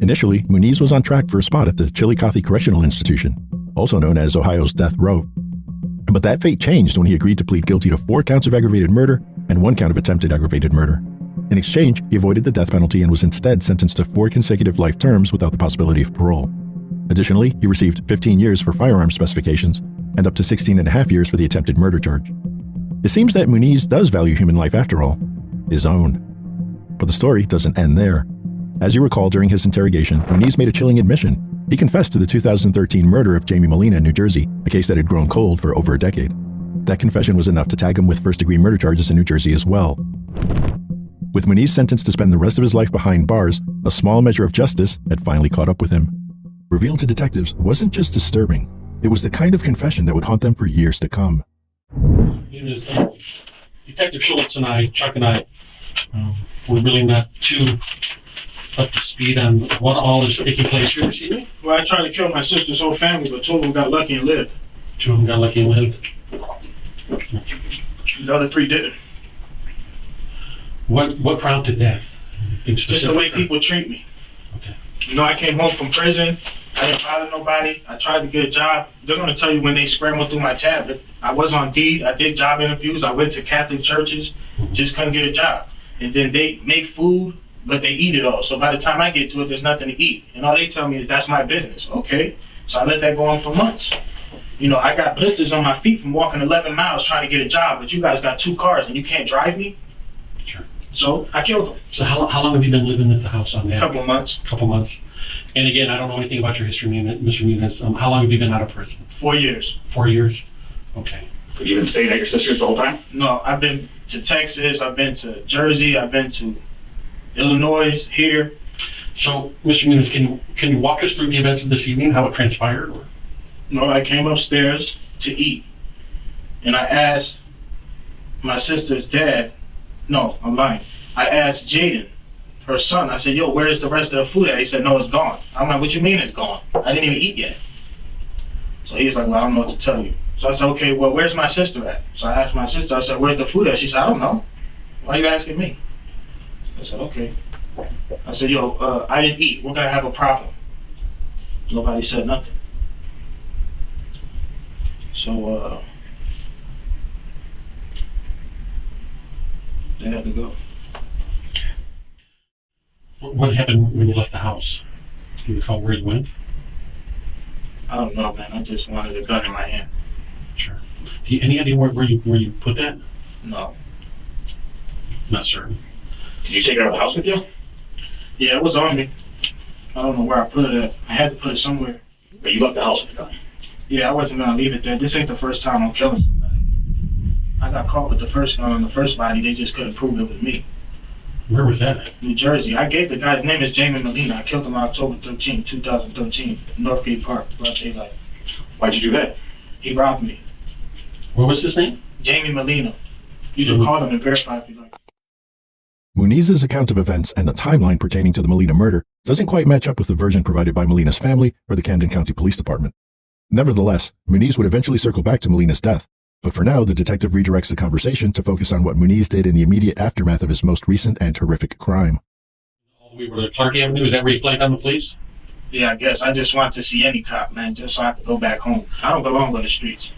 Initially, Muniz was on track for a spot at the Chillicothe Correctional Institution, also known as Ohio's death row. But that fate changed when he agreed to plead guilty to 4 counts of aggravated murder and 1 count of attempted aggravated murder. In exchange, he avoided the death penalty and was instead sentenced to 4 consecutive life terms without the possibility of parole. Additionally, he received 15 years for firearms specifications and up to 16 and a half years for the attempted murder charge. It seems that Muniz does value human life after all, his own. But the story doesn't end there. As you recall, during his interrogation, Muniz made a chilling admission. He confessed to the 2013 murder of Jamie Molina in New Jersey, a case that had grown cold for over a decade. That confession was enough to tag him with first-degree murder charges in New Jersey as well. With Muniz sentenced to spend the rest of his life behind bars, a small measure of justice had finally caught up with him. Revealed to detectives wasn't just disturbing, it was the kind of confession that would haunt them for years to come. Detective Schultz and I, Chuck and I, were really not too up to speed on what all is taking place here this evening. Well, I tried to kill my sister's whole family, but 2 of them got lucky and lived. 2 of them got lucky and lived. The other 3 didn't. What prompted that? Just the way people treat me. Okay. You know, I came home from prison. I didn't bother nobody. I tried to get a job. They're going to tell you when they scrambled through my tablet. I was on Deed. I did job interviews. I went to Catholic churches. Just couldn't get a job. And then they make food, but they eat it all. So by the time I get to it, there's nothing to eat. And all they tell me is that's my business. Okay. So I let that go on for months. You know, I got blisters on my feet from walking 11 miles trying to get a job, but you guys got 2 cars and you can't drive me? Sure. So I killed them. So how long have you been living at the house on that? A couple of months. Couple months. And again, I don't know anything about your history, Mr. Muniz. How long have you been out of prison? 4 years. 4 years? Okay. Have you been staying at your sister's the whole time? No, I've been to Texas, I've been to Jersey, I've been to Illinois, here. So, Mr. Muniz, can you walk us through the events of this evening, how it transpired? Or? No, I came upstairs to eat, and I asked my sister's dad, no, I'm lying. I asked Jaden, her son, I said, yo, where's the rest of the food at? He said, no, it's gone. I'm like, what you mean it's gone? I didn't even eat yet. So he was like, well, I don't know what to tell you. So I said, okay, well, where's my sister at? So I asked my sister, I said, where's the food at? She said, I don't know. Why are you asking me? I said, okay. I said, yo, I didn't eat. We're gonna have a problem. Nobody said nothing. So, they had to go. What happened when you left the house? Do you recall where you went? I don't know, man. I just wanted a gun in my hand. Sure. Any idea where you put that? No. Not certain. Did you take it out of the house with you? Yeah, it was on me. I don't know where I put it at. I had to put it somewhere. But you left the house with the gun? Yeah, I wasn't gonna leave it there. This ain't the first time I'm killing somebody. I got caught with the first gun on the first body. They just couldn't prove it was me. Where was that at? New Jersey. I gave the guy's name is Jamie Molina. I killed him on October 13, 2013, Northgate Park, broad daylight. Why'd you do that? He robbed me. What was his name? Jamie Molina. You can call him and verify if you like. Muniz's account of events and the timeline pertaining to the Molina murder doesn't quite match up with the version provided by Molina's family or the Camden County Police Department. Nevertheless, Muniz would eventually circle back to Molina's death, but for now, the detective redirects the conversation to focus on what Muniz did in the immediate aftermath of his most recent and horrific crime. All the way over to Clark Avenue, is that where you flagged on the police? Yeah, I guess. I just want to see any cop, man, just so I can go back home. I don't belong on the streets.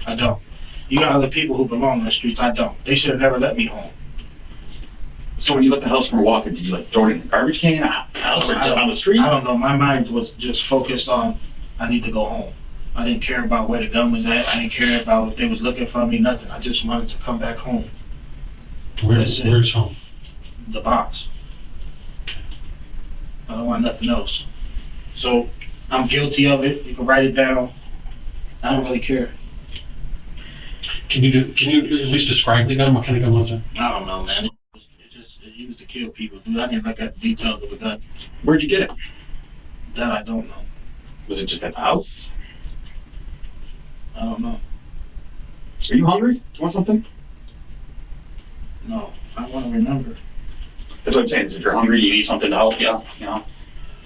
I don't. You got other people who belong on the streets. I don't. They should have never let me home. So when you left the house for a walk, did you throw it in a garbage can, house, or just on the street? I don't know. My mind was just focused on, I need to go home. I didn't care about where the gun was at. I didn't care about if they was looking for me, nothing. I just wanted to come back home. Where's home? The box. I don't want nothing else. So I'm guilty of it. You can write it down. I don't really care. Can you at least describe the gun? What kind of gun was it? I don't know, man. It used to kill people, dude. I didn't look at the details of the gun. Where'd you get it? That I don't know. Was it just at the house? I don't know. Are you hungry? Do you want something? No, I want to remember. That's what I'm saying. If you're hungry, you need something to help you, you know?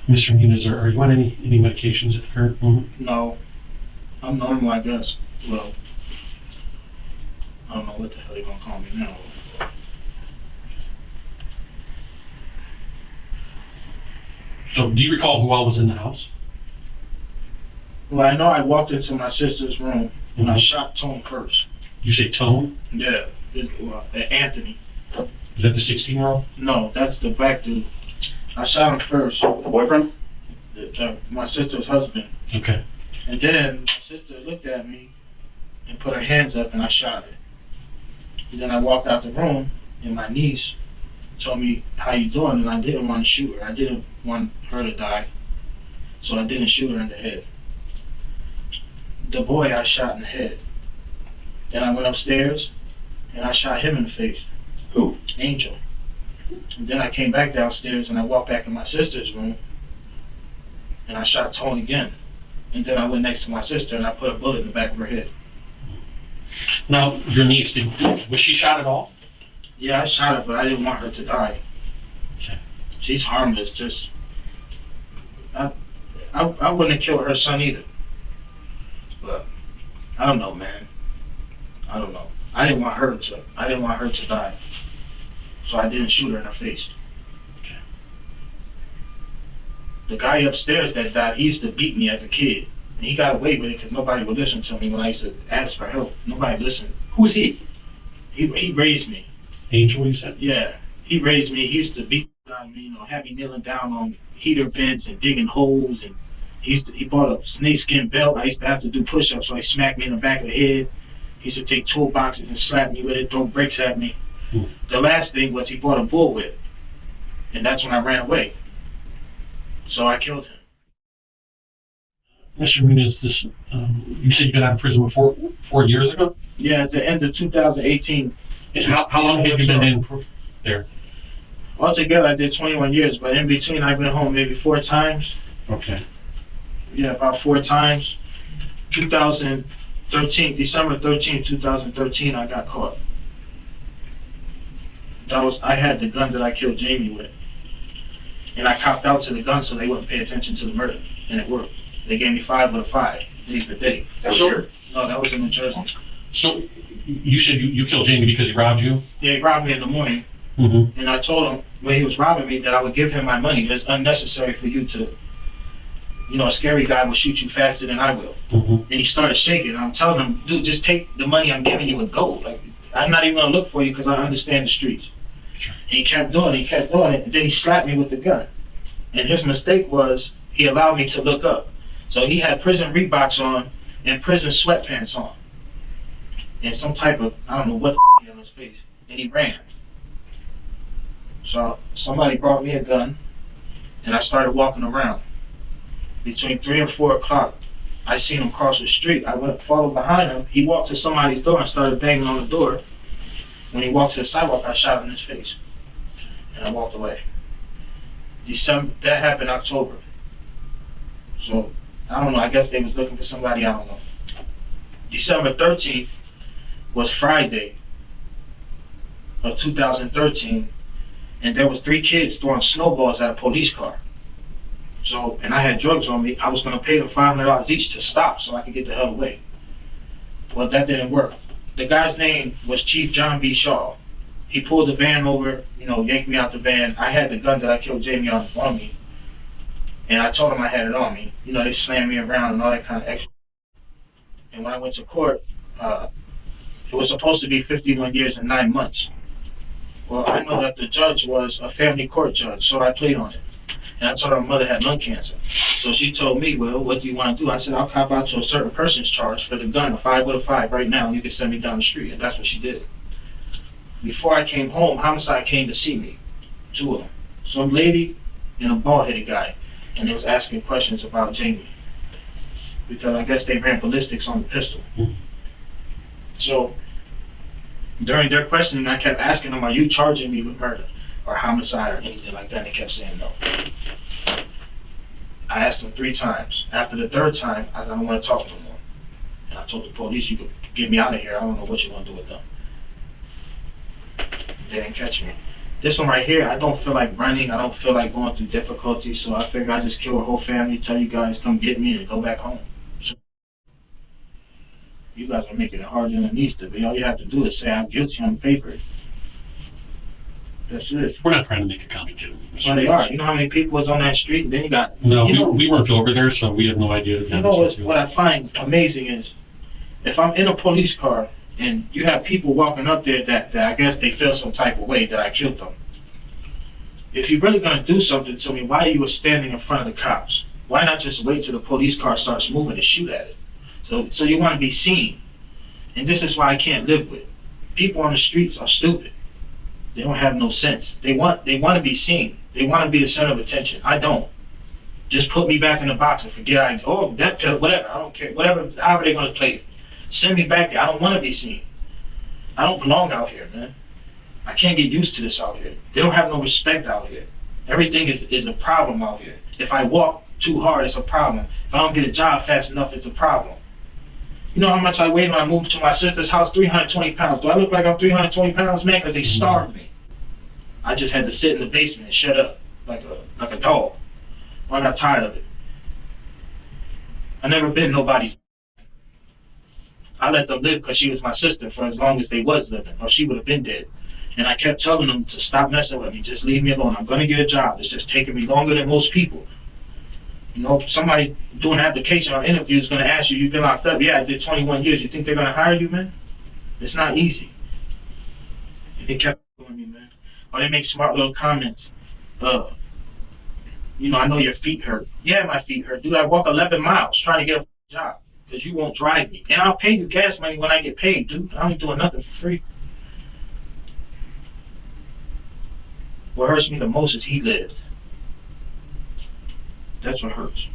Mr. Muniz, are you on any medications at the current moment? No. I'm normal, I guess. Well, I don't know what the hell you're going to call me now. So do you recall who all was in the house? Well, I know I walked into my sister's room and I Mhm. shot Tone first. You say Tone? Yeah, Anthony. Is that the 16-year-old? No, that's the black dude. I shot him first, The boyfriend? my sister's husband. Okay. And then my sister looked at me and put her hands up and I shot her. And then I walked out the room and my niece told me, how you doing? And I didn't want to shoot her. I didn't want her to die. So I didn't shoot her in the head. The boy I shot in the head. Then I went upstairs and I shot him in the face. Who? Angel. And then I came back downstairs and I walked back in my sister's room and I shot Tone again. And then I went next to my sister and I put a bullet in the back of her head. Now, your niece, was she shot at all? Yeah, I shot her, but I didn't want her to die. Okay. She's harmless, just I wouldn't have killed her son either. But I don't know, man. I don't know. I didn't want her to die. So I didn't shoot her in her face. Okay. The guy upstairs that died, he used to beat me as a kid. And he got away with it because nobody would listen to me when I used to ask for help. Nobody listened. Who is he? He raised me. Angel, you said? Yeah, he raised me. He used to beat me, you know, have me kneeling down on heater vents and digging holes. And he bought a snakeskin belt. I used to have to do push-ups, so he smacked me in the back of the head. He used to take toolboxes and slap me with it, throw bricks at me. The last thing was he bought a bullwhip, and that's when I ran away. So I killed him. Mr. Muniz, you said you got out of prison 4 years ago? Yeah, at the end of 2018. And how long have you been in there? Altogether, I did 21 years, but in between, I've been home maybe 4 times. Okay. Yeah, about 4 times. 2013, December 13, 2013, I got caught. I had the gun that I killed Jamie with. And I copped out to the gun so they wouldn't pay attention to the murder. And it worked. They gave me 5 with a 5. Leave the day. That was here? No, that was in New Jersey. So you said you killed Jamie because he robbed you? Yeah, he robbed me in the morning. Mm-hmm. And I told him when he was robbing me that I would give him my money. It's unnecessary for you to, you know, a scary guy will shoot you faster than I will. Mm-hmm. And he started shaking. And I'm telling him, dude, just take the money I'm giving you and go. Like, I'm not even gonna look for you because I understand the streets. Sure. And he kept doing it, and then he slapped me with the gun. And his mistake was he allowed me to look up. So he had prison Reeboks on and prison sweatpants on. And some type of, I don't know what he had on his face. And he ran. So somebody brought me a gun and I started walking around. Between 3 and 4 o'clock, I seen him cross the street. I went followed behind him. He walked to somebody's door and started banging on the door. When he walked to the sidewalk, I shot him in his face. And I walked away. That happened October. So, I don't know, I guess they was looking for somebody, I don't know. December 13th was Friday of 2013, and there was 3 kids throwing snowballs at a police car. So, and I had drugs on me. I was gonna pay them $500 each to stop so I could get the hell away. Well, that didn't work. The guy's name was Chief John B. Shaw. He pulled the van over, you know, yanked me out the van. I had the gun that I killed Jamie on me. And I told him I had it on me. You know, they slammed me around and all that kind of extra. And when I went to court, it was supposed to be 51 years and 9 months. Well, I know that the judge was a family court judge, so I played on it. And I told her my mother had lung cancer. So she told me, well, what do you want to do? I said, I'll cop out to a certain person's charge for the gun, a 5 with a 5 right now, and you can send me down the street. And that's what she did. Before I came home, Homicide came to see me. 2 of them. Some lady and a bald-headed guy. And they was asking questions about Jamie. Because I guess they ran ballistics on the pistol. Mm-hmm. So, during their questioning, I kept asking them, are you charging me with murder or homicide or anything like that? And they kept saying no. I asked them 3 times. After the 3rd time, I don't want to talk no more. And I told the police, you could get me out of here. I don't know what you're going to do with them. They didn't catch me. This one right here, I don't feel like running. I don't feel like going through difficulty. So I figure I just kill a whole family, tell you guys, come get me and go back home. So you guys are making it harder than it needs to be. All you have to do is say I'm guilty on paper. That's it. We're not trying to make it complicated. Well, they are. You know how many people was on that street? And then you got. No, you know, we weren't over there, so we have no idea. You know what I find amazing is, if I'm in a police car and you have people walking up there that I guess they feel some type of way that I killed them. If you're really gonna do something to me, why are you standing in front of the cops? Why not just wait till the police car starts moving and shoot at it? So you want to be seen, and this is why I can't live with. People on the streets are stupid. They don't have no sense. They want to be seen. They want to be the center of attention. I don't. Just put me back in the box and forget that pill, whatever. I don't care. Whatever, however they're gonna play it. Send me back there. I don't want to be seen. I don't belong out here, man. I can't get used to this out here. They don't have no respect out here. Everything is a problem out here. If I walk too hard, it's a problem. If I don't get a job fast enough, it's a problem. You know how much I weighed when I moved to my sister's house? 320 pounds. Do I look like I'm 320 pounds, man? Because they starved me. I just had to sit in the basement and shut up like a dog. I got tired of it. I never been nobody's. I let them live because she was my sister for as long as they was living, or she would have been dead. And I kept telling them to stop messing with me. Just leave me alone. I'm going to get a job. It's just taking me longer than most people. You know, somebody doing an application or interview is going to ask you, you've been locked up. Yeah, I did 21 years. You think they're going to hire you, man? It's not easy. And they kept doing me, man. Or they make smart little comments. You know, I know your feet hurt. Yeah, my feet hurt. Dude, I walk 11 miles trying to get a job because you won't drive me. And I'll pay you gas money when I get paid, dude. I ain't doing nothing for free. What hurts me the most is he lived. That's what hurts.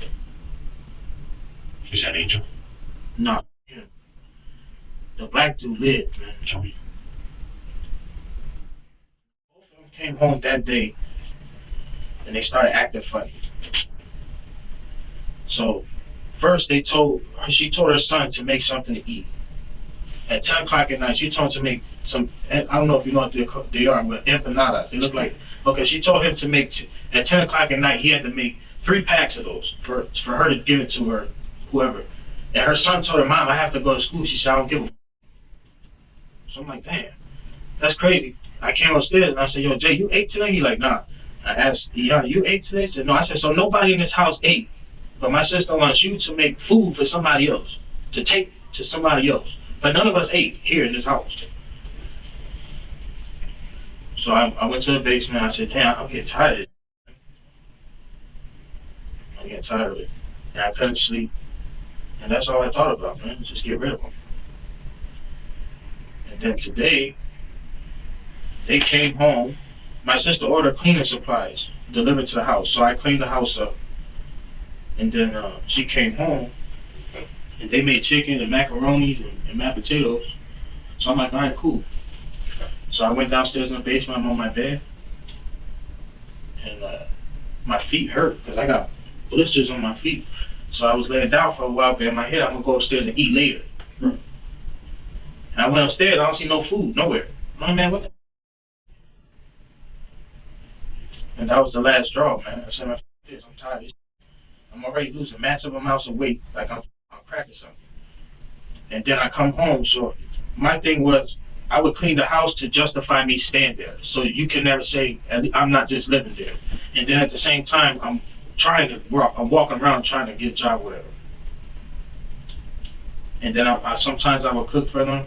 Is that Angel? No, him. The black dude lived, man. Tell me. Both of them came home that day and they started acting funny. So first she told her son to make something to eat. At 10 o'clock at night, she told him to make some, I don't know if you know what they are, but empanadas. They look like, okay, she told him to make, at 10 o'clock at night, he had to make 3 packs of those for her to give it to her, whoever. And her son told her, Mom, I have to go to school. She said, I don't give a. So I'm like, damn, that's crazy. I came upstairs and I said, yo, Jay, you ate today? He like, nah. I asked, yeah, you ate today? He said, no. I said, so nobody in this house ate, but my sister wants you to make food for somebody else, to take to somebody else. But none of us ate here in this house. So I went to the basement. I said, damn, I'm getting tired of it. I'm getting tired of it. And I couldn't sleep. And that's all I thought about, man. Just get rid of them. And then today, they came home. My sister ordered cleaning supplies delivered to the house. So I cleaned the house up. And then she came home. And they made chicken and macaroni and mashed potatoes. So I'm like, all right, cool. So I went downstairs in the basement. I'm on my bed. And my feet hurt because I got blisters on my feet. So I was laying down for a while, but in my head, I'm going to go upstairs and eat later. And I went upstairs. I don't see no food nowhere. I'm like, man, what the? And that was the last straw, man. I said, I'm tired of this. I'm already losing massive amounts of weight. Like I'm cracking something. And then I come home. So my thing was, I would clean the house to justify me staying there. So you can never say, I'm not just living there. And then at the same time, I'm trying to work. I'm walking around trying to get a job, whatever. And then sometimes I would cook for them.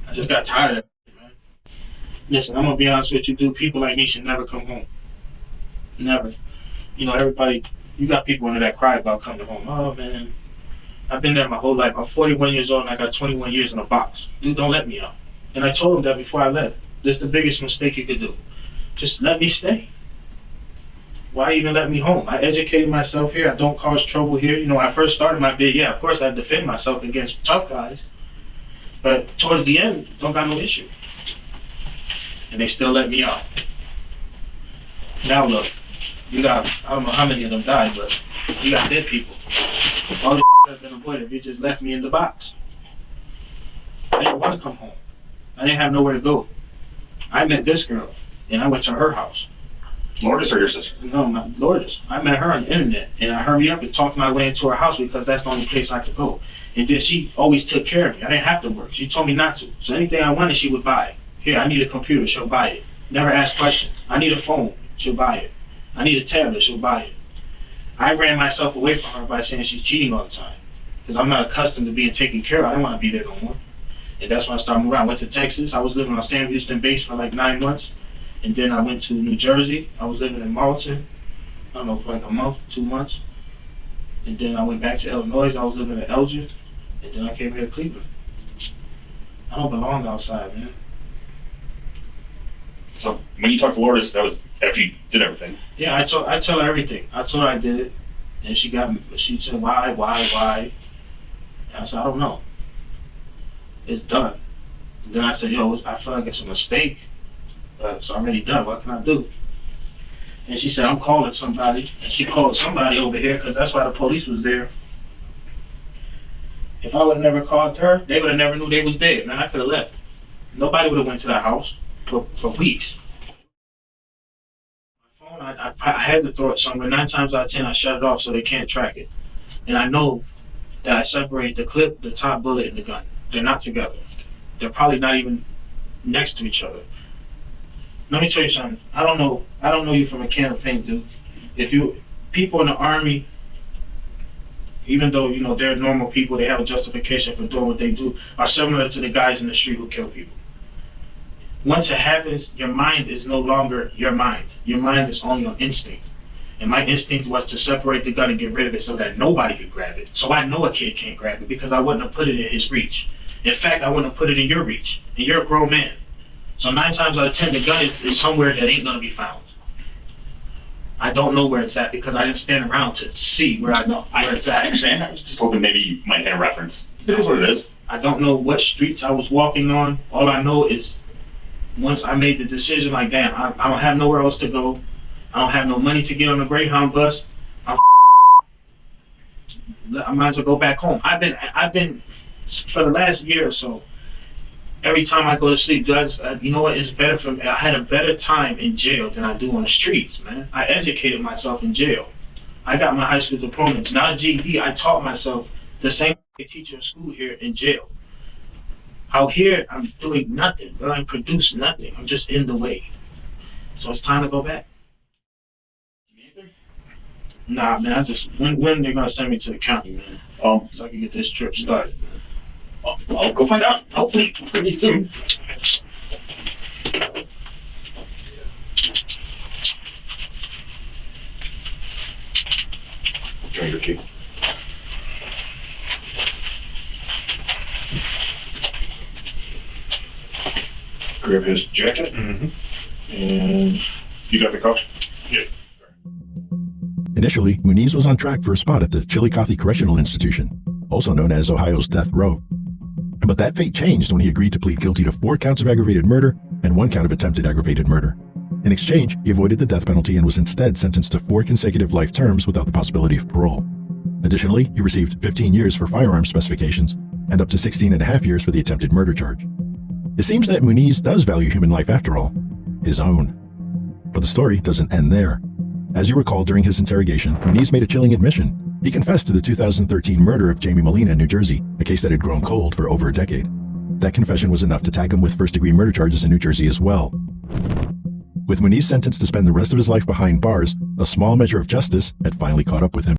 I just got tired of it, man. Listen, I'm going to be honest with you, dude. People like me should never come home. Never. You know, everybody, you got people in there that cry about coming home. Oh, man. I've been there my whole life. I'm 41 years old and I got 21 years in a box. Dude, don't let me out. And I told him that before I left. This is the biggest mistake you could do. Just let me stay. Why even let me home? I educated myself here. I don't cause trouble here. You know, when I first started my bid, yeah, of course I defend myself against tough guys. But towards the end, don't got no issue. And they still let me out. Now look, you got, I don't know how many of them died, but you got dead people. All this could have been avoided if you just left me in the box. I didn't want to come home. I didn't have nowhere to go. I met this girl, and I went to her house. Lourdes or your sister? No, not Lourdes. I met her on the internet, and I hurried up and talked my way into her house because that's the only place I could go. And then she always took care of me. I didn't have to work. She told me not to. So anything I wanted, she would buy. Here, I need a computer, she'll buy it. Never ask questions. I need a phone, she'll buy it. I need a tablet, she'll buy it. I ran myself away from her by saying she's cheating all the time. Because I'm not accustomed to being taken care of. I don't want to be there no more. And that's when I started moving around. I went to Texas. I was living on Sam Houston base for like 9 months. And then I went to New Jersey. I was living in Marlton, I don't know, for like a month, 2 months. And then I went back to Illinois. I was living in Elgin. And then I came here to Cleveland. I don't belong outside, man. So when you talked to Lourdes, that was after you did everything. Yeah, I told her everything. I told her I did it. And she said, why? And I said, I don't know. It's done. And then I said, yo, I feel like it's a mistake. It's already done. What can I do? And she said, I'm calling somebody. And she called somebody over here because that's why the police was there. If I would have never called her, they would have never knew they was dead. Man, I could have left. Nobody would have went to that house for weeks. My phone, I had to throw it somewhere. 9 times out of 10, I shut it off so they can't track it. And I know that I separate the clip, the top bullet, and the gun. They're not together. They're probably not even next to each other. Let me tell you something. I don't know you from a can of paint, dude. People in the Army, even though, you know, they're normal people, they have a justification for doing what they do, are similar to the guys in the street who kill people. Once it happens, your mind is no longer your mind. Your mind is only on instinct. And my instinct was to separate the gun and get rid of it so that nobody could grab it. So I know a kid can't grab it because I wouldn't have put it in his reach. In fact, I wouldn't have put it in your reach. And you're a grown man. So 9 times out of 10, the gun is somewhere that ain't gonna be found. I don't know where it's at because I didn't stand around to see where it's at. Actually, I was just hoping maybe you might hit a reference. It is what it is. I don't know what streets I was walking on. All I know is once I made the decision, like, damn, I don't have nowhere else to go. I don't have no money to get on the Greyhound bus. I might as well go back home. I've been for the last year or so, every time I go to sleep, you know what, it's better for me. I had a better time in jail than I do on the streets, man. I educated myself in jail. I got my high school diploma. It's not a GED. I taught myself the same teacher in school here in jail. Out here, I'm doing nothing. I produce nothing. I'm just in the way. So it's time to go back. Nah, man, when they're gonna send me to the county, man. So I can get this trip started. I'll go find out. Hopefully, pretty soon. Join your key. Grab his jacket. Mm-hmm. And you got the cuffs? Yeah. Initially, Muniz was on track for a spot at the Chillicothe Correctional Institution, also known as Ohio's death row. But that fate changed when he agreed to plead guilty to 4 counts of aggravated murder and 1 count of attempted aggravated murder. In exchange, he avoided the death penalty and was instead sentenced to 4 consecutive life terms without the possibility of parole. Additionally, he received 15 years for firearms specifications and up to 16.5 years for the attempted murder charge. It seems that Muniz does value human life after all, his own. But the story doesn't end there. As you recall, during his interrogation, Muniz made a chilling admission. He confessed to the 2013 murder of Jamie Molina in New Jersey, a case that had grown cold for over a decade. That confession was enough to tag him with first-degree murder charges in New Jersey as well. With Muniz sentenced to spend the rest of his life behind bars, a small measure of justice had finally caught up with him.